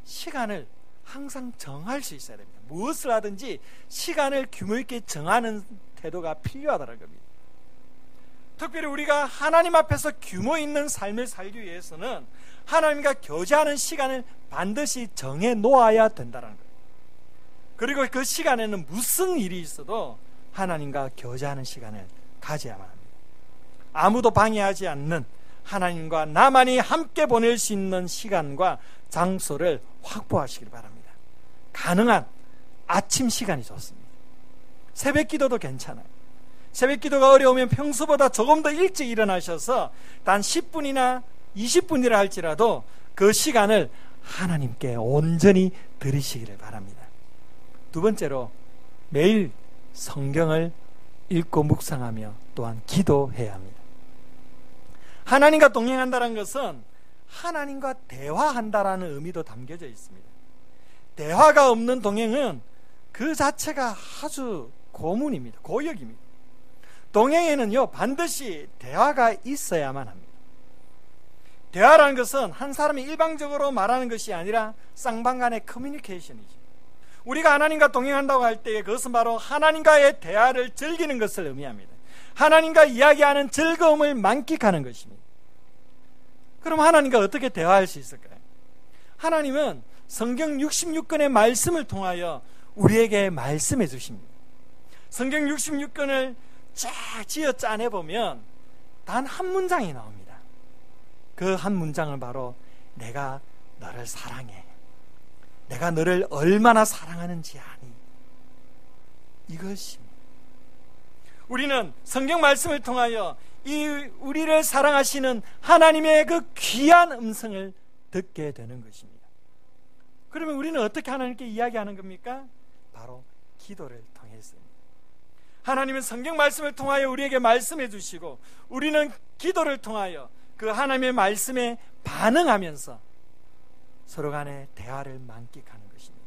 시간을 항상 정할 수 있어야 됩니다. 무엇을 하든지 시간을 규모 있게 정하는 태도가 필요하다는 겁니다. 특별히 우리가 하나님 앞에서 규모 있는 삶을 살기 위해서는 하나님과 교제하는 시간을 반드시 정해 놓아야 된다는 거예요. 그리고 그 시간에는 무슨 일이 있어도 하나님과 교제하는 시간을 가져야만 합니다. 아무도 방해하지 않는 하나님과 나만이 함께 보낼 수 있는 시간과 장소를 확보하시길 바랍니다. 가능한 아침 시간이 좋습니다. 새벽 기도도 괜찮아요. 새벽 기도가 어려우면 평소보다 조금 더 일찍 일어나셔서 단 10분이나 20분이라 할지라도 그 시간을 하나님께 온전히 드리시기를 바랍니다. 두 번째로 매일 성경을 읽고 묵상하며 또한 기도해야 합니다. 하나님과 동행한다는 것은 하나님과 대화한다라는 의미도 담겨져 있습니다. 대화가 없는 동행은 그 자체가 아주 고문입니다. 고역입니다. 동행에는요 반드시 대화가 있어야만 합니다. 대화라는 것은 한 사람이 일방적으로 말하는 것이 아니라 쌍방간의 커뮤니케이션이죠. 우리가 하나님과 동행한다고 할 때 그것은 바로 하나님과의 대화를 즐기는 것을 의미합니다. 하나님과 이야기하는 즐거움을 만끽하는 것입니다. 그럼 하나님과 어떻게 대화할 수 있을까요? 하나님은 성경 66권의 말씀을 통하여 우리에게 말씀해 주십니다. 성경 66권을 쫙 지어 짜내보면 단 한 문장이 나옵니다. 그 한 문장은 바로 내가 너를 사랑해, 내가 너를 얼마나 사랑하는지 아니, 이것입니다. 우리는 성경 말씀을 통하여 이 우리를 사랑하시는 하나님의 그 귀한 음성을 듣게 되는 것입니다. 그러면 우리는 어떻게 하나님께 이야기하는 겁니까? 바로 기도를 통해서입니다. 하나님은 성경 말씀을 통하여 우리에게 말씀해 주시고 우리는 기도를 통하여 그 하나님의 말씀에 반응하면서 서로 간의 대화를 만끽하는 것입니다.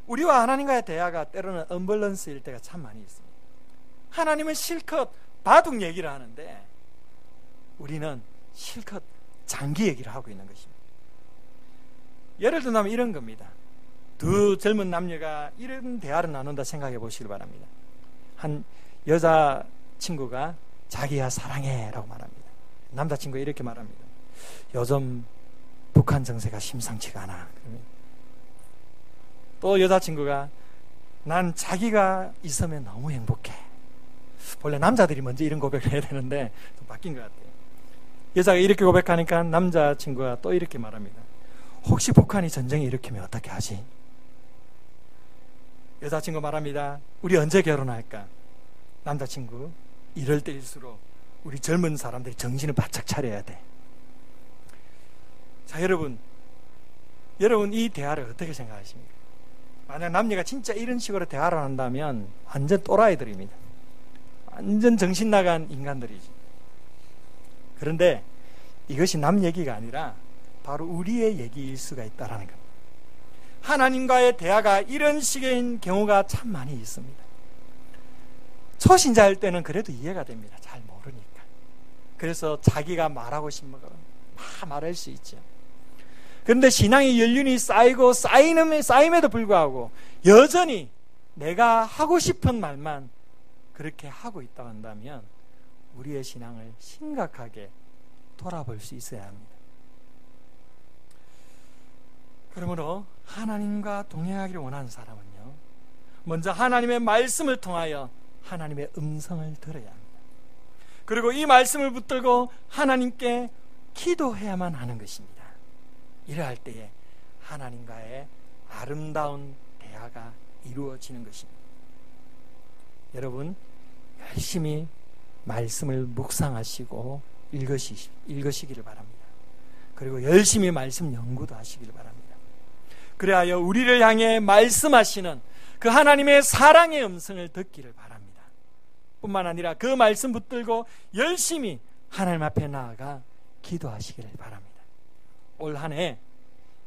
우리와 하나님과의 대화가 때로는 언밸런스일 때가 참 많이 있습니다. 하나님은 실컷 바둑 얘기를 하는데 우리는 실컷 장기 얘기를 하고 있는 것입니다. 예를 들면 이런 겁니다. 두 젊은 남녀가 이런 대화를 나눈다 생각해 보시길 바랍니다. 한 여자친구가 자기야 사랑해 라고 말합니다. 남자친구가 이렇게 말합니다. 요즘 북한 정세가 심상치가 않아. 또 여자친구가 난 자기가 있으면 너무 행복해. 원래 남자들이 먼저 이런 고백을 해야 되는데 좀 바뀐 것 같아요. 여자가 이렇게 고백하니까 남자친구가 또 이렇게 말합니다. 혹시 북한이 전쟁이 일으키면 어떻게 하지? 여자친구 말합니다. 우리 언제 결혼할까? 남자친구 이럴 때일수록 우리 젊은 사람들이 정신을 바짝 차려야 돼. 자, 여러분 이 대화를 어떻게 생각하십니까? 만약 남녀가 진짜 이런 식으로 대화를 한다면 완전 또라이들입니다. 완전 정신 나간 인간들이지. 그런데 이것이 남 얘기가 아니라 바로 우리의 얘기일 수가 있다라는 겁니다. 하나님과의 대화가 이런 식인 경우가 참 많이 있습니다. 초신자일 때는 그래도 이해가 됩니다. 잘 모르니까. 그래서 자기가 말하고 싶은 거 막 말할 수 있죠. 그런데 신앙의 연륜이 쌓이고 쌓임에도 불구하고 여전히 내가 하고 싶은 말만 그렇게 하고 있다고 한다면 우리의 신앙을 심각하게 돌아볼 수 있어야 합니다. 그러므로 하나님과 동행하기를 원하는 사람은요, 먼저 하나님의 말씀을 통하여 하나님의 음성을 들어야 합니다. 그리고 이 말씀을 붙들고 하나님께 기도해야만 하는 것입니다. 이러할 때에 하나님과의 아름다운 대화가 이루어지는 것입니다. 여러분, 열심히 말씀을 묵상하시고 읽으시기를 바랍니다. 그리고 열심히 말씀 연구도 하시기를 바랍니다. 그래야 우리를 향해 말씀하시는 그 하나님의 사랑의 음성을 듣기를 바랍니다. 뿐만 아니라 그 말씀 붙들고 열심히 하나님 앞에 나아가 기도하시기를 바랍니다. 올 한 해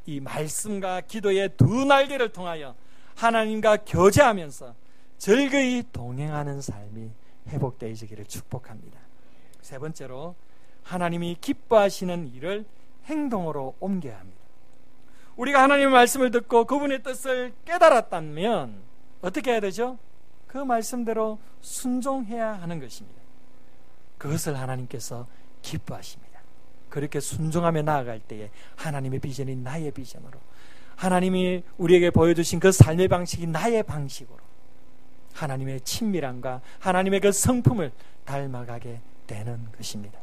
이 말씀과 기도의 두 날개를 통하여 하나님과 교제하면서 즐거이 동행하는 삶이 회복되어지기를 축복합니다. 세 번째로, 하나님이 기뻐하시는 일을 행동으로 옮겨야 합니다. 우리가 하나님의 말씀을 듣고 그분의 뜻을 깨달았다면 어떻게 해야 되죠? 그 말씀대로 순종해야 하는 것입니다. 그것을 하나님께서 기뻐하십니다. 그렇게 순종하며 나아갈 때에 하나님의 비전이 나의 비전으로, 하나님이 우리에게 보여주신 그 삶의 방식이 나의 방식으로 하나님의 친밀함과 하나님의 그 성품을 닮아가게 되는 것입니다.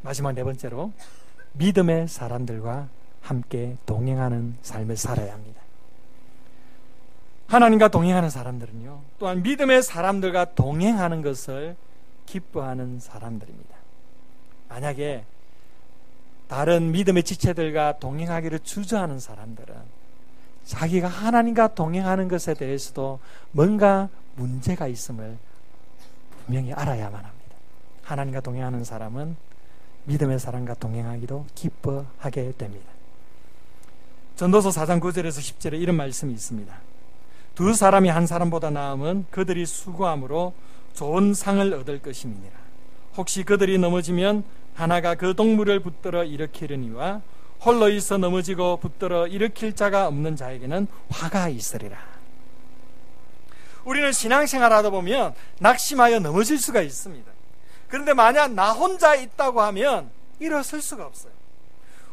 마지막 네 번째로, 믿음의 사람들과 함께 동행하는 삶을 살아야 합니다. 하나님과 동행하는 사람들은요, 또한 믿음의 사람들과 동행하는 것을 기뻐하는 사람들입니다. 만약에 다른 믿음의 지체들과 동행하기를 주저하는 사람들은 자기가 하나님과 동행하는 것에 대해서도 뭔가 문제가 있음을 분명히 알아야만 합니다. 하나님과 동행하는 사람은 믿음의 사람과 동행하기도 기뻐하게 됩니다. 전도서 4장 9절에서 10절에 이런 말씀이 있습니다. 두 사람이 한 사람보다 나음은 그들이 수고함으로 좋은 상을 얻을 것임이니라. 혹시 그들이 넘어지면 하나가 그 동물을 붙들어 일으키려니와 홀로 있어 넘어지고 붙들어 일으킬 자가 없는 자에게는 화가 있으리라. 우리는 신앙생활 하다 보면 낙심하여 넘어질 수가 있습니다. 그런데 만약 나 혼자 있다고 하면 일어설 수가 없어요.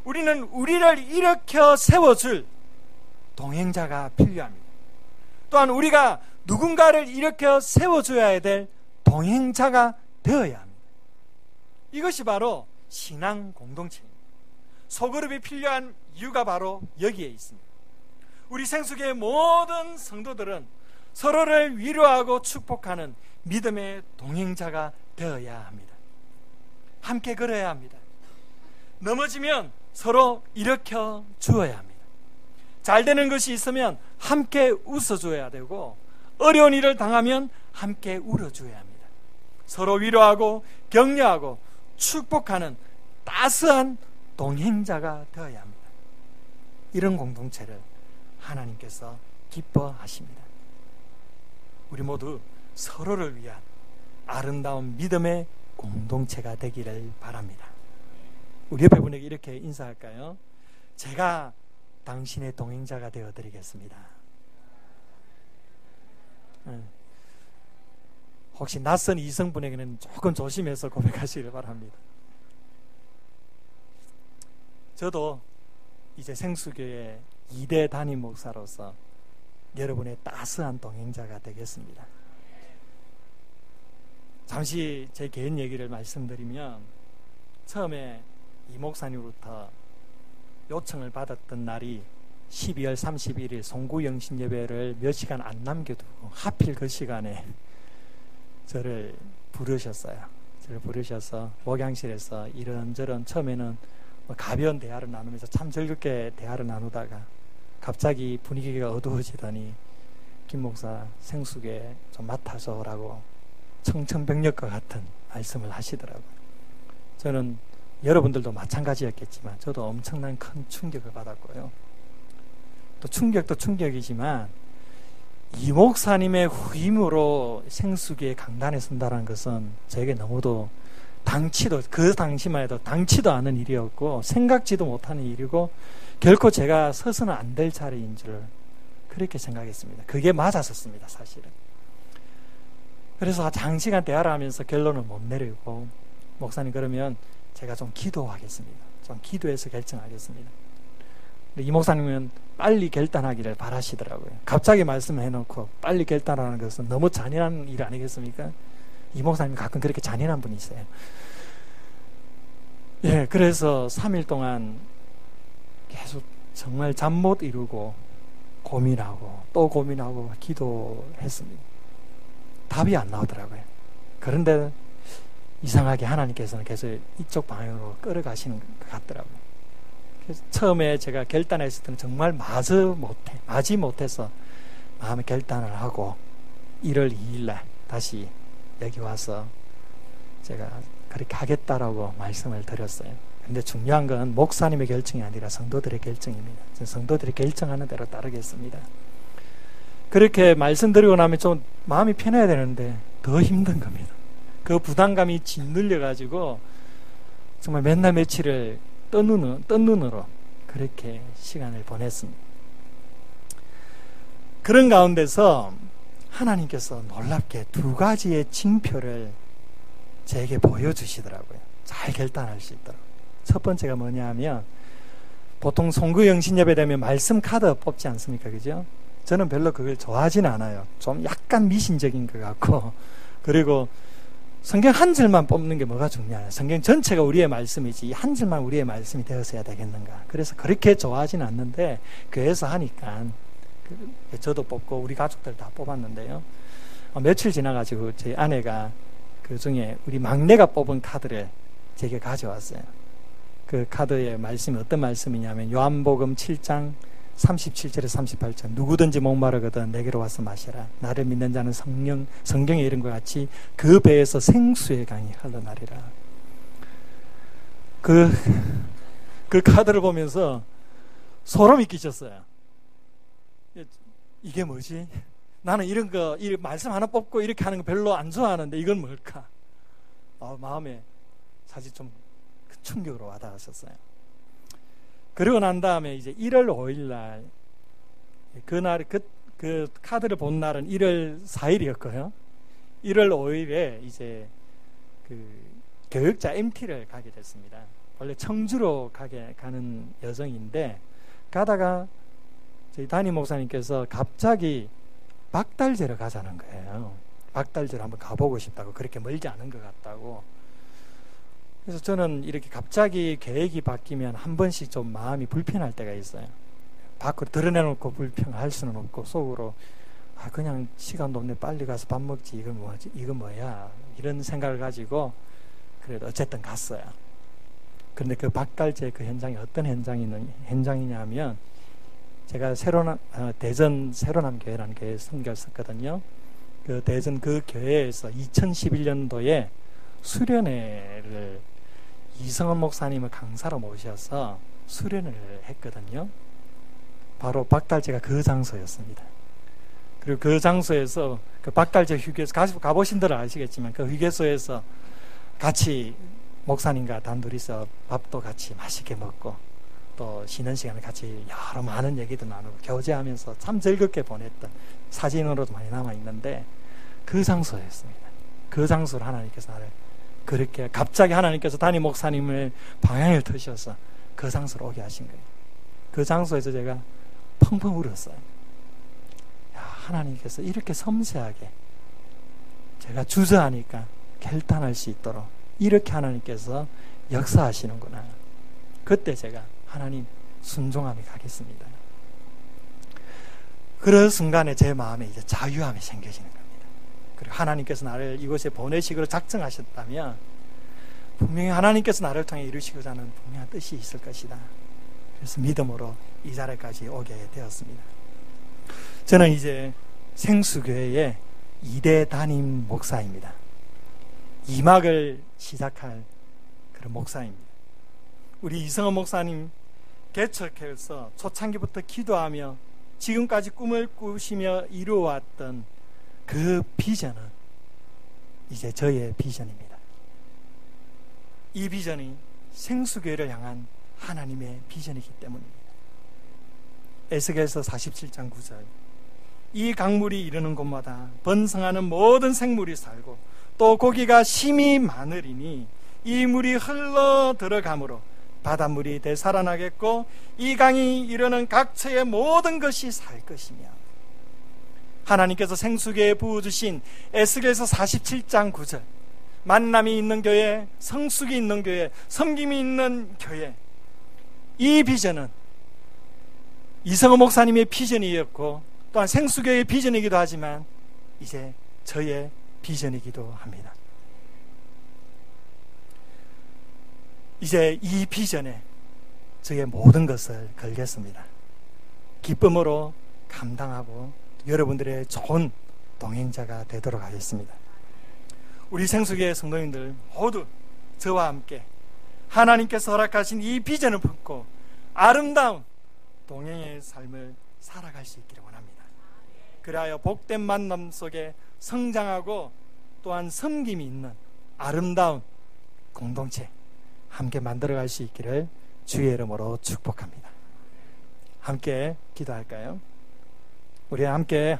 우리는 우리를 일으켜 세워줄 동행자가 필요합니다. 또한 우리가 누군가를 일으켜 세워줘야 될 동행자가 되어야 합니다. 이것이 바로 신앙 공동체입니다. 소그룹이 필요한 이유가 바로 여기에 있습니다. 우리 생수교의 모든 성도들은 서로를 위로하고 축복하는 믿음의 동행자가 되어야 합니다. 함께 걸어야 합니다. 넘어지면 서로 일으켜 주어야 합니다. 잘 되는 것이 있으면 함께 웃어줘야 되고, 어려운 일을 당하면 함께 울어줘야 합니다. 서로 위로하고 격려하고 축복하는 따스한 동행자가 되어야 합니다. 이런 공동체를 하나님께서 기뻐하십니다. 우리 모두 서로를 위한 아름다운 믿음의 공동체가 되기를 바랍니다. 우리 옆에 분에게 이렇게 인사할까요? 제가 당신의 동행자가 되어드리겠습니다. 혹시 낯선 이성분에게는 조금 조심해서 고백하시길 바랍니다. 저도 이제 생수교회 2대 담임 목사로서 여러분의 따스한 동행자가 되겠습니다. 잠시 제 개인 얘기를 말씀드리면, 처음에 이 목사님으로부터 요청을 받았던 날이 12월 31일 송구영신 예배를 몇 시간 안 남겨두고 하필 그 시간에 저를 부르셨어요. 저를 부르셔서 목양실에서 이런저런 처음에는 가벼운 대화를 나누면서 참 즐겁게 대화를 나누다가 갑자기 분위기가 어두워지더니 김 목사 생수계 좀 맡아서라고 청천벽력과 같은 말씀을 하시더라고요. 저는 여러분들도 마찬가지였겠지만 저도 엄청난 큰 충격을 받았고요. 또 충격도 충격이지만 이 목사님의 후임으로 생수기의 강단에 선다는 것은 저에게 너무도 그 당시만 해도 당치도 않은 일이었고 생각지도 못하는 일이고 결코 제가 서서는 안 될 자리인 줄 그렇게 생각했습니다. 그게 맞았었습니다, 사실은. 그래서 장시간 대화를 하면서 결론을 못 내리고 목사님 그러면 제가 좀 기도하겠습니다. 좀 기도해서 결정하겠습니다. 근데 이 목사님은 빨리 결단하기를 바라시더라고요. 갑자기 말씀을 해놓고 빨리 결단하는 것은 너무 잔인한 일 아니겠습니까? 이 목사님이 가끔 그렇게 잔인한 분이 있어요. 예, 그래서 3일 동안 계속 정말 잠 못 이루고 고민하고 또 고민하고 기도했습니다. 답이 안 나오더라고요. 그런데 이상하게 하나님께서는 계속 이쪽 방향으로 끌어가시는 것 같더라고요. 그래서 처음에 제가 결단했을 때는 정말 마지 못해서 마음의 결단을 하고 1월 2일날 다시 여기 와서 제가 그렇게 하겠다라고 말씀을 드렸어요. 근데 중요한 건 목사님의 결정이 아니라 성도들의 결정입니다. 성도들이 결정하는 대로 따르겠습니다. 그렇게 말씀드리고 나면 좀 마음이 편해야 되는데 더 힘든 겁니다. 그 부담감이 짓눌려가지고 정말 맨날 며칠을 뜬 눈으로 그렇게 시간을 보냈습니다. 그런 가운데서 하나님께서 놀랍게 2가지의 징표를 제게 보여주시더라고요. 잘 결단할 수 있도록. 첫 번째가 뭐냐 하면 보통 송구영신 예배 되면 말씀 카드 뽑지 않습니까? 그죠? 저는 별로 그걸 좋아하진 않아요. 좀 약간 미신적인 것 같고 그리고 성경 한 절만 뽑는 게 뭐가 중요해요? 성경 전체가 우리의 말씀이지 이 한 절만 우리의 말씀이 되었어야 되겠는가? 그래서 그렇게 좋아하진 않는데 교회에서 하니까 저도 뽑고 우리 가족들 다 뽑았는데요. 며칠 지나가지고 제 아내가 그 중에 우리 막내가 뽑은 카드를 제게 가져왔어요. 그 카드의 말씀이 어떤 말씀이냐면 요한복음 7장 37절에서 38절 누구든지 목마르거든 내게로 와서 마시라. 나를 믿는 자는 성경에 이른 것 같이 그 배에서 생수의 강이 흘러나리라. 그 카드를 보면서 소름이 끼쳤어요. 이게 뭐지? 나는 이런 말씀 하나 뽑고 이렇게 하는 거 별로 안 좋아하는데 이건 뭘까? 마음에 사실 좀 충격으로 와닿았었어요. 그리고 난 다음에 이제 1월 5일 날 그날 그 카드를 본 날은 1월 4일이었고요. 1월 5일에 이제 그 교육자 MT를 가게 됐습니다. 원래 청주로 가는 여정인데 가다가 저희 담임 목사님께서 갑자기 박달재로 가자는 거예요. 박달재로 한번 가보고 싶다고, 그렇게 멀지 않은 것 같다고. 그래서 저는 이렇게 갑자기 계획이 바뀌면 한 번씩 좀 마음이 불편할 때가 있어요. 밖으로 드러내놓고 불평할 수는 없고 속으로 그냥 시간도 없네 빨리 가서 밥 먹지 이건 뭐지 이건 뭐야 이런 생각을 가지고 그래도 어쨌든 갔어요. 그런데 그 박달재 그 현장이 어떤 현장이냐면 제가 대전 새로남 교회라는 교회에 선교했었거든요. 그 대전 그 교회에서 2011년도에 수련회를 이성원 목사님을 강사로 모셔서 수련을 했거든요. 바로 박달재가 그 장소였습니다. 그리고 그 장소에서 그 박달재 휴게소 가보신 분들은 아시겠지만 그 휴게소에서 같이 목사님과 단둘이서 밥도 같이 맛있게 먹고 또 쉬는 시간에 같이 여러 많은 얘기도 나누고 교제하면서 참 즐겁게 보냈던 사진으로도 많이 남아있는데 그 장소였습니다. 그 장소를 하나님께서 나를 그렇게 갑자기 하나님께서 담임 목사님을 방향을 트셔서 그 장소로 오게 하신 거예요. 그 장소에서 제가 펑펑 울었어요. 하나님께서 이렇게 섬세하게 제가 주저하니까 결단할 수 있도록 이렇게 하나님께서 역사하시는구나. 그때 제가 하나님 순종함이 가겠습니다. 그런 순간에 제 마음에 이제 자유함이 생겨지는 겁니다. 그리고 하나님께서 나를 이곳에 보내시기로 작정하셨다면 분명히 하나님께서 나를 통해 이루시고자 하는 분명한 뜻이 있을 것이다. 그래서 믿음으로 이 자리까지 오게 되었습니다. 저는 이제 생수교회의 2대 담임 목사입니다. 2막을 시작할 그런 목사입니다. 우리 이성원 목사님 개척해서 초창기부터 기도하며 지금까지 꿈을 꾸시며 이루어왔던 그 비전은 이제 저의 비전입니다. 이 비전이 생수교회를 향한 하나님의 비전이기 때문입니다. 에스겔서 47장 9절 이 강물이 이르는 곳마다 번성하는 모든 생물이 살고 또 고기가 심히 많으리니 이 물이 흘러 들어가므로 바닷물이 되살아나겠고 이 강이 이르는 각처의 모든 것이 살 것이며 하나님께서 생수교회에 부어주신 에스겔서 47장 9절 만남이 있는 교회, 성숙이 있는 교회, 섬김이 있는 교회 이 비전은 이성호 목사님의 비전이었고 또한 생수교회의 비전이기도 하지만 이제 저의 비전이기도 합니다. 이제 이 비전에 저의 모든 것을 걸겠습니다. 기쁨으로 감당하고 여러분들의 좋은 동행자가 되도록 하겠습니다. 우리 생수교회 성도님들 모두 저와 함께 하나님께서 허락하신 이 비전을 품고 아름다운 동행의 삶을 살아갈 수 있기를 원합니다. 그리하여 복된 만남 속에 성장하고 또한 섬김이 있는 아름다운 공동체 함께 만들어갈 수 있기를 주의 이름으로 축복합니다. 함께 기도할까요? 우리 함께